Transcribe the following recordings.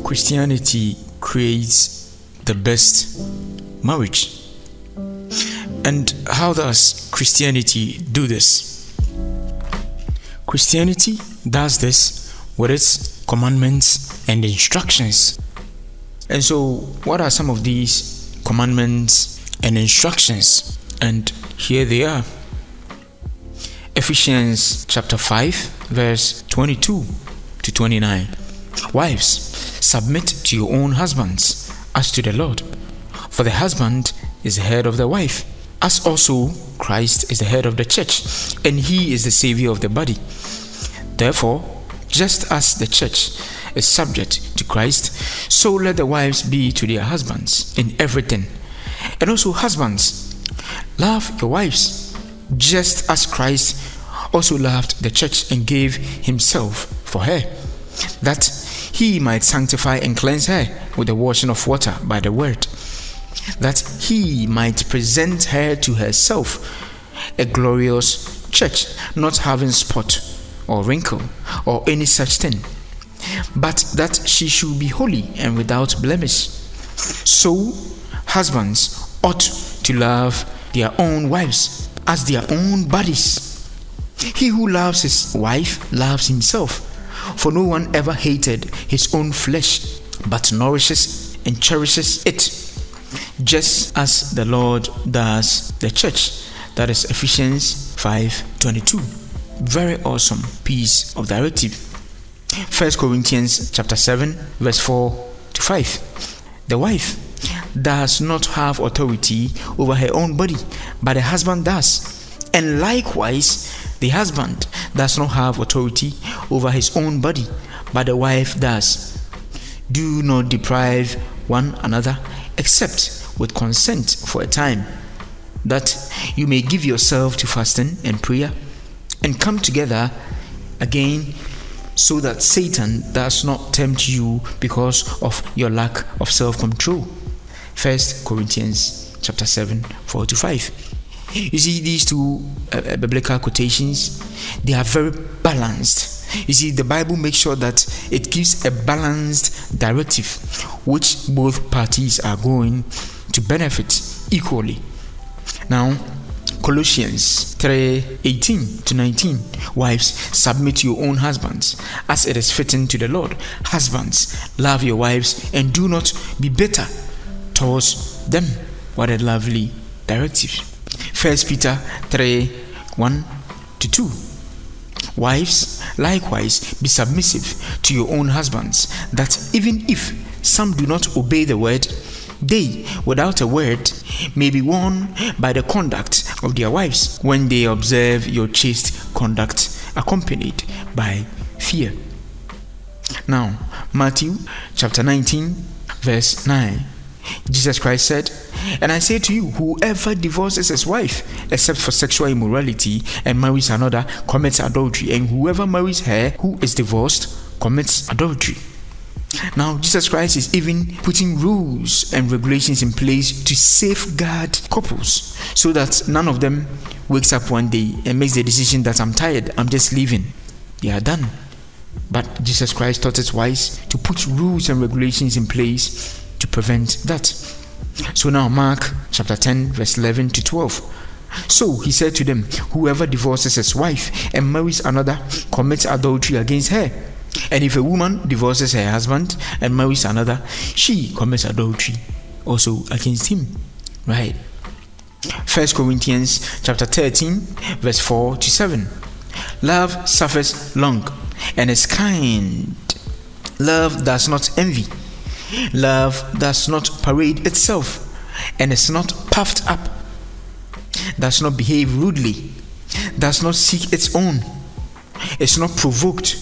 Christianity creates the best marriage. And how does Christianity do this? Christianity does this with its commandments and instructions. And so, what are some of these commandments and instructions? And here they are. Ephesians chapter 5, verse 22 to 29. Wives, submit to your own husbands as to the Lord. For the husband is the head of the wife, as also Christ is the head of the church, and he is the Savior of the body. Therefore, just as the church is subject to Christ, so let the wives be to their husbands in everything. And also, husbands, love your wives, just as Christ also loved the church and gave himself for her, that he might sanctify and cleanse her with the washing of water by the word, that he might present her to herself a glorious church, not having spot or wrinkle or any such thing, but that she should be holy and without blemish. So husbands ought to love their own wives as their own bodies. He who loves his wife loves himself, for no one ever hated his own flesh, but nourishes and cherishes it, just as the Lord does the church. That is Ephesians 5:22. Very awesome piece of directive. 1 Corinthians chapter 7, verse 4 to 5. The wife does not have authority over her own body, but the husband does. And likewise, the husband does not have authority over his own body, but the wife does. Do not deprive one another, except with consent for a time, that you may give yourself to fasting and prayer, and come together again, so that Satan does not tempt you because of your lack of self-control. 1 Corinthians chapter 7, 4 to 5. You see, these two biblical quotations, they are very balanced. You see, the Bible makes sure that it gives a balanced directive, which both parties are going to benefit equally. Now, Colossians 3:18 to 19. Wives, submit to your own husbands, as it is fitting to the Lord. Husbands, love your wives and do not be bitter towards them. What a lovely directive. 1 Peter 3:1 to 2. Wives, likewise, be submissive to your own husbands, that even if some do not obey the word, they, without a word, may be won by the conduct of their wives, when they observe your chaste conduct, accompanied by fear. Now, Matthew chapter 19, verse 9. Jesus Christ said, and I say to you, whoever divorces his wife, except for sexual immorality, and marries another, commits adultery, and whoever marries her who is divorced commits adultery. Now, Jesus Christ is even putting rules and regulations in place to safeguard couples, so that none of them wakes up one day and makes the decision that I'm tired, I'm just leaving. They are done. But Jesus Christ thought it wise to put rules and regulations in place to prevent that. So now, Mark chapter 10, verse 11 to 12. So he said to them, whoever divorces his wife and marries another commits adultery against her. And if a woman divorces her husband and marries another, she commits adultery also against him. Right? 1 Corinthians chapter 13, verse 4 to 7. Love suffers long and is kind. Love does not envy. Love does not parade itself, and is not puffed up, does not behave rudely, does not seek its own, is not provoked,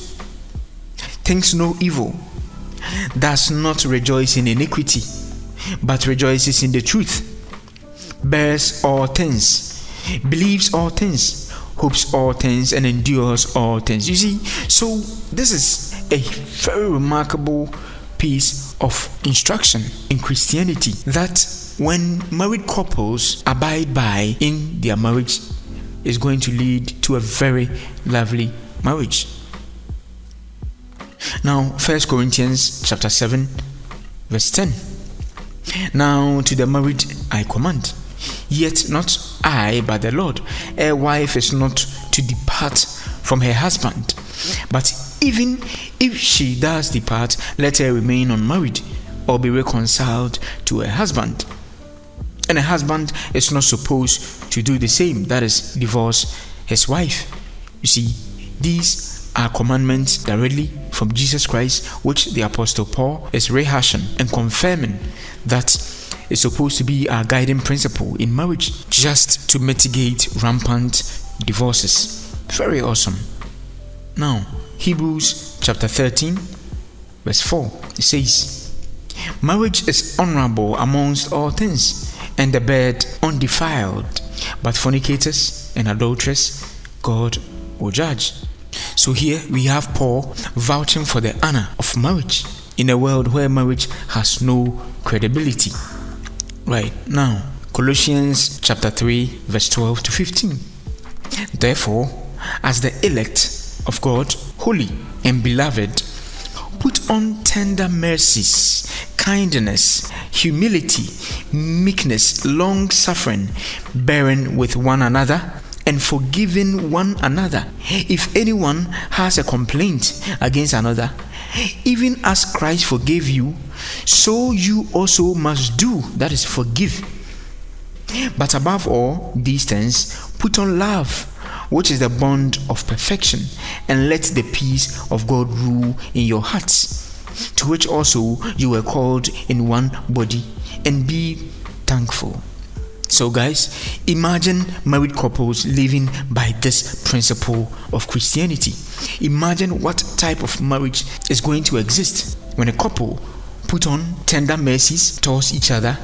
thinks no evil, does not rejoice in iniquity, but rejoices in the truth, bears all things, believes all things, hopes all things, and endures all things. You see, so this is a very remarkable piece of instruction in Christianity that when married couples abide by in their marriage is going to lead to a very lovely marriage. Now, 1 Corinthians chapter 7, verse 10. Now to the married I command, yet not I, but the Lord. A wife is not to depart from her husband, but even if she does depart, let her remain unmarried or be reconciled to her husband. And a husband is not supposed to do the same, that is, divorce his wife. You see, these are commandments directly from Jesus Christ, which the Apostle Paul is rehashing and confirming that is supposed to be our guiding principle in marriage, just to mitigate rampant divorces. Very awesome. Now, Hebrews chapter 13, verse 4, it says, marriage is honorable amongst all things, and the bed undefiled, but fornicators and adulterers God will judge. So here we have Paul vouching for the honor of marriage in a world where marriage has no credibility. Right now, Colossians chapter 3, verse 12 to 15. Therefore, as the elect of God, holy and beloved, put on tender mercies, kindness, humility, meekness, long-suffering, bearing with one another, and forgiving one another, if anyone has a complaint against another. Even as Christ forgave you, so you also must do, that is, forgive. But above all these things, put on love, which is the bond of perfection, and let the peace of God rule in your hearts, to which also you were called in one body, and be thankful. So guys, imagine married couples living by this principle of Christianity. Imagine what type of marriage is going to exist when a couple put on tender mercies towards each other,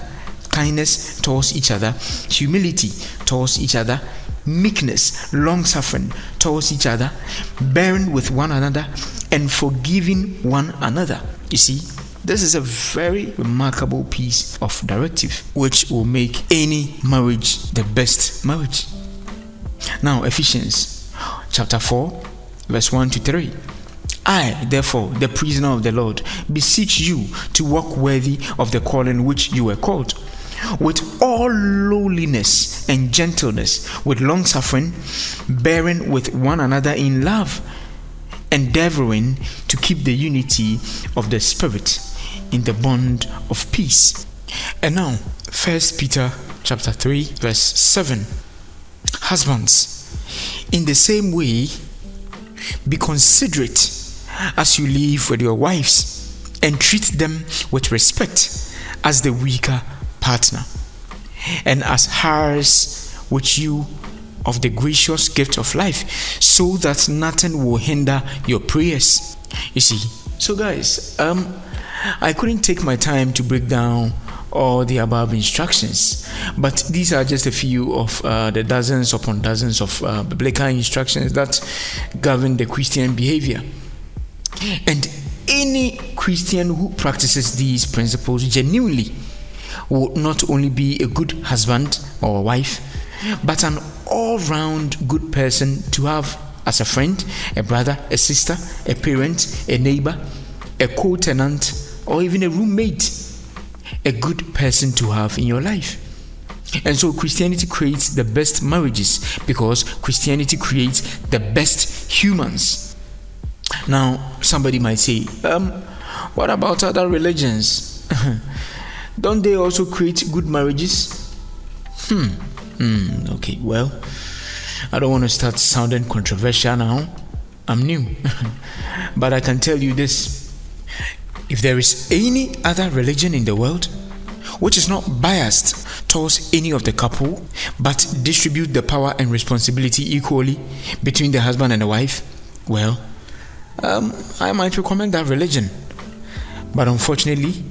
kindness towards each other, humility towards each other, meekness, long-suffering towards each other, bearing with one another, and forgiving one another. You see, this is a very remarkable piece of directive which will make any marriage the best marriage. Now, Ephesians chapter 4, verse 1 to 3. I, therefore, the prisoner of the Lord, beseech you to walk worthy of the calling which you were called, with all lowliness and gentleness, with long suffering, bearing with one another in love, endeavoring to keep the unity of the Spirit in the bond of peace. And now, 1 Peter chapter 3, verse 7. Husbands, in the same way, be considerate as you live with your wives, and treat them with respect as the weaker partner, and as heirs with you of the gracious gift of life, so that nothing will hinder your prayers. You see, so guys, I couldn't take my time to break down all the above instructions, but these are just a few of the dozens upon dozens of biblical instructions that govern the Christian behavior. And any Christian who practices these principles genuinely will not only be a good husband or wife, but an all-round good person to have as a friend, a brother, a sister, a parent, a neighbor, a co-tenant, or even a roommate. A good person to have in your life. And so Christianity creates the best marriages, because Christianity creates the best humans. Now, somebody might say, what about other religions? Don't they also create good marriages? Okay, well, I don't want to start sounding controversial now. I'm new. But I can tell you this. If there is any other religion in the world which is not biased towards any of the couple, but distribute the power and responsibility equally between the husband and the wife, well, I might recommend that religion. But unfortunately,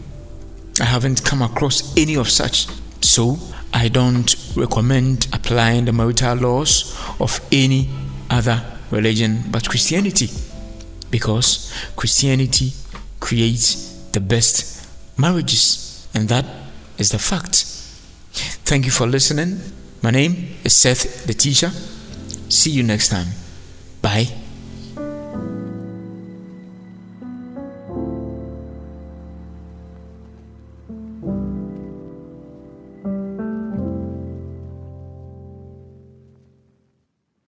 I haven't come across any of such. So I don't recommend applying the marital laws of any other religion but Christianity, because Christianity creates the best marriages, and that is the fact. Thank you for listening. My name is Seth The Teacher. See you next time. Bye.